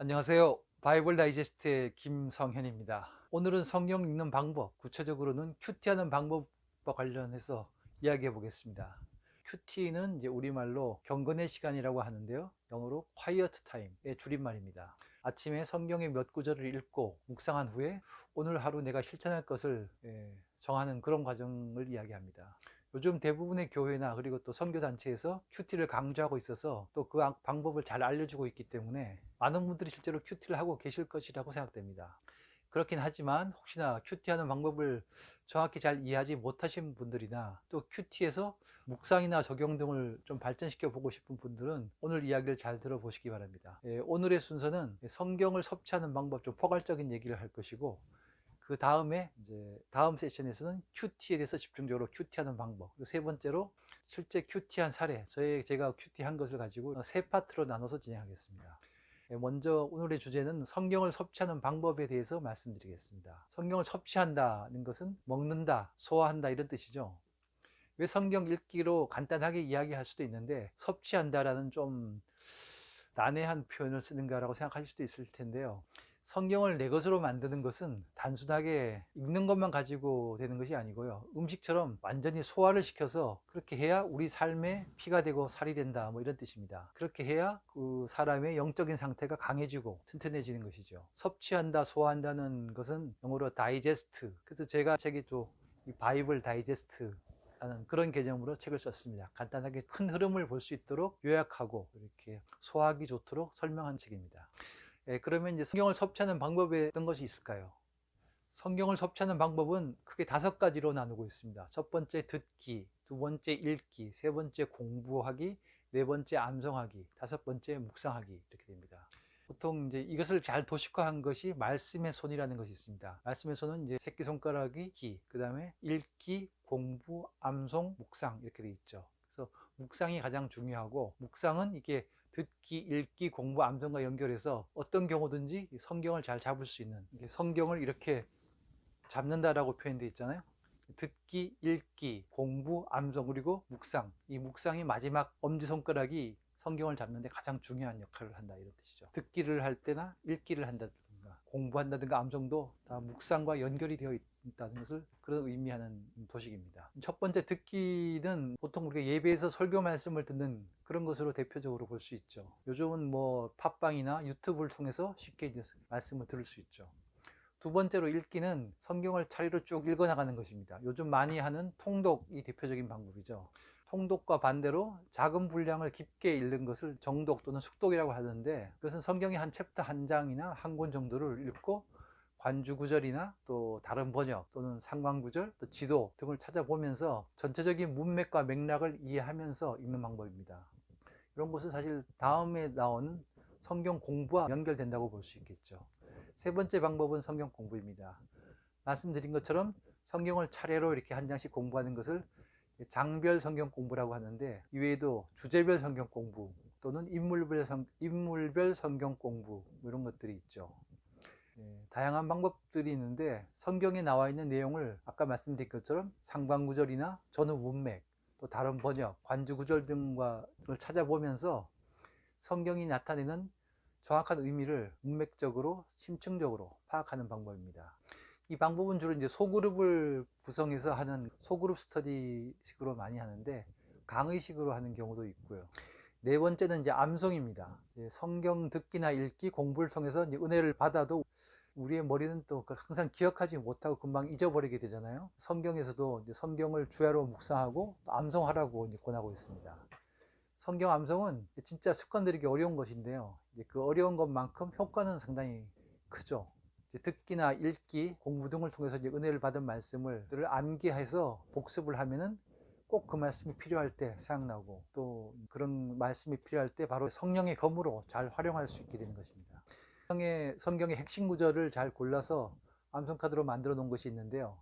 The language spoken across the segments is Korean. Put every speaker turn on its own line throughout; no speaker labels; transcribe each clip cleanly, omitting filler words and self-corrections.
안녕하세요. 바이블 다이제스트의 김성현입니다. 오늘은 성경 읽는 방법, 구체적으로는 큐티하는 방법과 관련해서 이야기해 보겠습니다. 큐티는 이제 우리말로 경건의 시간이라고 하는데요. 영어로 quiet time의 줄임말입니다. 아침에 성경의 몇 구절을 읽고 묵상한 후에 오늘 하루 내가 실천할 것을 정하는 그런 과정을 이야기합니다. 요즘 대부분의 교회나 그리고 또 선교단체에서 큐티를 강조하고 있어서 또 그 방법을 잘 알려주고 있기 때문에 많은 분들이 실제로 큐티를 하고 계실 것이라고 생각됩니다. 그렇긴 하지만 혹시나 큐티하는 방법을 정확히 잘 이해하지 못하신 분들이나 또 큐티에서 묵상이나 적용 등을 좀 발전시켜 보고 싶은 분들은 오늘 이야기를 잘 들어보시기 바랍니다. 오늘의 순서는 성경을 섭취하는 방법, 좀 포괄적인 얘기를 할 것이고, 그 다음에 이제 다음 세션에서는 큐티에 대해서 집중적으로 큐티하는 방법, 그리고 세 번째로 실제 큐티한 사례, 제가 큐티한 것을 가지고 세 파트로 나눠서 진행하겠습니다. 먼저 오늘의 주제는 성경을 섭취하는 방법에 대해서 말씀드리겠습니다. 성경을 섭취한다는 것은 먹는다, 소화한다 이런 뜻이죠. 왜 성경 읽기로 간단하게 이야기할 수도 있는데 섭취한다라는 좀 난해한 표현을 쓰는가라고 생각하실 수도 있을 텐데요. 성경을 내 것으로 만드는 것은 단순하게 읽는 것만 가지고 되는 것이 아니고요. 음식처럼 완전히 소화를 시켜서 그렇게 해야 우리 삶에 피가 되고 살이 된다, 뭐 이런 뜻입니다. 그렇게 해야 그 사람의 영적인 상태가 강해지고 튼튼해지는 것이죠. 섭취한다, 소화한다는 것은 영어로 다이제스트. 그래서 제가 책이 또 이 바이블 다이제스트 라는 그런 개념으로 책을 썼습니다. 간단하게 큰 흐름을 볼 수 있도록 요약하고 이렇게 소화하기 좋도록 설명한 책입니다. 그러면 이제 성경을 섭취하는 방법에 어떤 것이 있을까요? 성경을 섭취하는 방법은 크게 5가지로 나누고 있습니다. 첫 번째 듣기, 두 번째 읽기, 세 번째 공부하기, 네 번째 암송하기, 다섯 번째 묵상하기, 이렇게 됩니다. 보통 이제 이것을 잘 도식화한 것이 말씀의 손이라는 것이 있습니다. 말씀의 손은 이제 새끼손가락이 기, 그 다음에 읽기, 공부, 암송, 묵상 이렇게 돼 있죠. 그래서 묵상이 가장 중요하고, 묵상은 이게 듣기, 읽기, 공부, 암송과 연결해서 어떤 경우든지 성경을 잘 잡을 수 있는, 이게 성경을 이렇게 잡는다라고 표현되어 있잖아요. 듣기, 읽기, 공부, 암송, 그리고 묵상. 이 묵상이 마지막 엄지손가락이 성경을 잡는데 가장 중요한 역할을 한다, 이런 뜻이죠. 듣기를 할 때나 읽기를 한다든가 공부한다든가 암송도 다 묵상과 연결이 되어 있다는 것을 그런 의미하는 도식입니다. 첫 번째 듣기는 보통 우리가 예배에서 설교 말씀을 듣는 그런 것으로 대표적으로 볼 수 있죠. 요즘은 뭐 팟빵이나 유튜브를 통해서 쉽게 말씀을 들을 수 있죠. 두 번째로 읽기는 성경을 차례로 쭉 읽어나가는 것입니다. 요즘 많이 하는 통독이 대표적인 방법이죠. 통독과 반대로 작은 분량을 깊게 읽는 것을 정독 또는 숙독이라고 하는데, 그것은 성경의 한 챕터 한 장이나 한 권 정도를 읽고 관주 구절이나 또 다른 번역 또는 상관 구절, 또 지도 등을 찾아보면서 전체적인 문맥과 맥락을 이해하면서 읽는 방법입니다. 이런 것은 사실 다음에 나오는 성경 공부와 연결된다고 볼 수 있겠죠. 세 번째 방법은 성경 공부입니다. 말씀드린 것처럼 성경을 차례로 이렇게 한 장씩 공부하는 것을 장별 성경 공부라고 하는데, 이외에도 주제별 성경 공부 또는 인물별 성경 공부, 이런 것들이 있죠. 다양한 방법들이 있는데, 성경에 나와 있는 내용을 아까 말씀드린 것처럼 상관구절이나 전후 문맥, 또 다른 번역, 관주구절 등을 찾아보면서 성경이 나타내는 정확한 의미를 문맥적으로 심층적으로 파악하는 방법입니다. 이 방법은 주로 이제 소그룹을 구성해서 하는 소그룹 스터디식으로 많이 하는데, 강의식으로 하는 경우도 있고요. 네 번째는 이제 암송입니다. 성경 듣기나 읽기, 공부를 통해서 이제 은혜를 받아도 우리의 머리는 또 항상 기억하지 못하고 금방 잊어버리게 되잖아요. 성경에서도 이제 성경을 주야로 묵상하고 또 암송하라고 이제 권하고 있습니다. 성경 암송은 진짜 습관들이기 어려운 것인데요. 그 어려운 것만큼 효과는 상당히 크죠. 듣기나 읽기, 공부 등을 통해서 이제 은혜를 받은 말씀을 암기해서 복습을 하면은 꼭 그 말씀이 필요할 때 생각나고, 또 그런 말씀이 필요할 때 바로 성령의 검으로 잘 활용할 수 있게 되는 것입니다. 성경의 핵심 구절을 잘 골라서 암송카드로 만들어 놓은 것이 있는데요.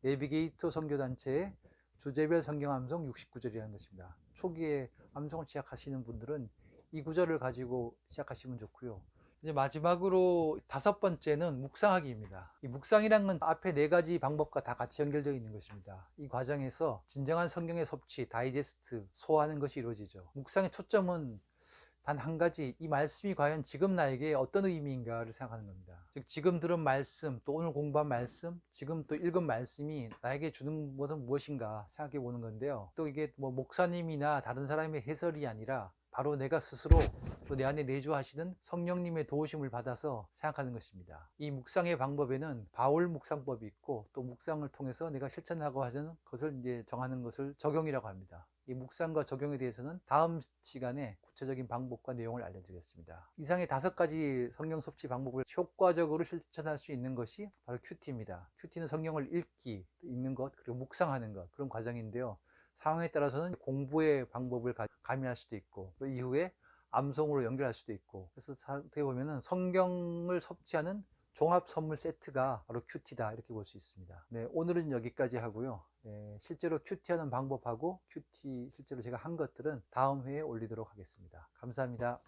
내비게이터 선교단체의 주제별 성경 암송 69절이라는 것입니다. 초기에 암송을 시작하시는 분들은 이 구절을 가지고 시작하시면 좋고요. 이제 마지막으로 5번째는 묵상하기입니다. 이 묵상이란 건 앞에 4가지 방법과 다 같이 연결되어 있는 것입니다. 이 과정에서 진정한 성경의 섭취, 다이제스트, 소화하는 것이 이루어지죠. 묵상의 초점은 단 한 가지, 이 말씀이 과연 지금 나에게 어떤 의미인가를 생각하는 겁니다. 즉 지금 들은 말씀, 또 오늘 공부한 말씀, 지금 또 읽은 말씀이 나에게 주는 것은 무엇인가 생각해 보는 건데요. 또 이게 뭐 목사님이나 다른 사람의 해설이 아니라 바로 내가 스스로 또 내 안에 내주하시는 성령님의 도우심을 받아서 생각하는 것입니다. 이 묵상의 방법에는 바울 묵상법이 있고, 또 묵상을 통해서 내가 실천하고 하는 것을 이제 정하는 것을 적용이라고 합니다. 이 묵상과 적용에 대해서는 다음 시간에 구체적인 방법과 내용을 알려드리겠습니다. 이상의 5가지 성경 섭취 방법을 효과적으로 실천할 수 있는 것이 바로 큐티입니다. 큐티는 성경을 읽는 것, 그리고 묵상하는 것, 그런 과정인데요. 상황에 따라서는 공부의 방법을 가미할 수도 있고, 또 이후에 암송으로 연결할 수도 있고, 그래서 어떻게 보면은 성경을 섭취하는 종합 선물 세트가 바로 큐티다, 이렇게 볼 수 있습니다. 네, 오늘은 여기까지 하고요. 네, 실제로 큐티하는 방법하고 큐티 실제로 제가 한 것들은 다음 회에 올리도록 하겠습니다. 감사합니다.